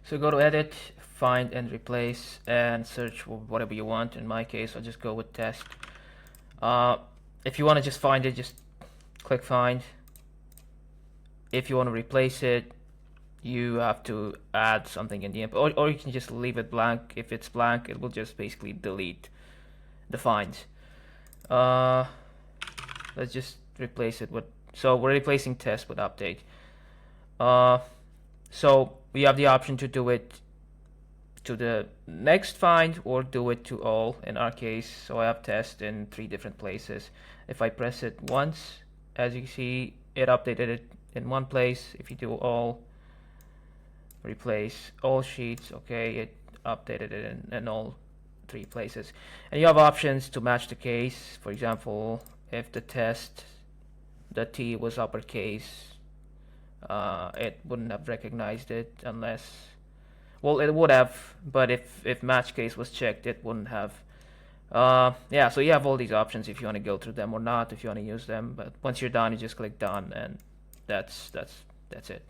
So go to edit, find and replace, and search for whatever you want. In my case, I'll just go with test. If you want to just find it, just click find. If you want to replace it, you have to add something in the input, or you can just leave it blank. If it's blank, it will just basically delete the finds. Let's just replace it with, so we're replacing test with update. So we have the option to do it to the next find or do it to all in our case. So I have test in 3 different places. If I press it once, as you can see, it updated it in one place. If you do all, replace all sheets, okay, it updated it in all 3 places. And you have options to match the case. For example, if the T was uppercase, it wouldn't have recognized it unless, well, it would have, but if match case was checked, it wouldn't have. Yeah, so you have all these options if you want to go through them or not, if you want to use them. But once you're done, you just click done, and that's it.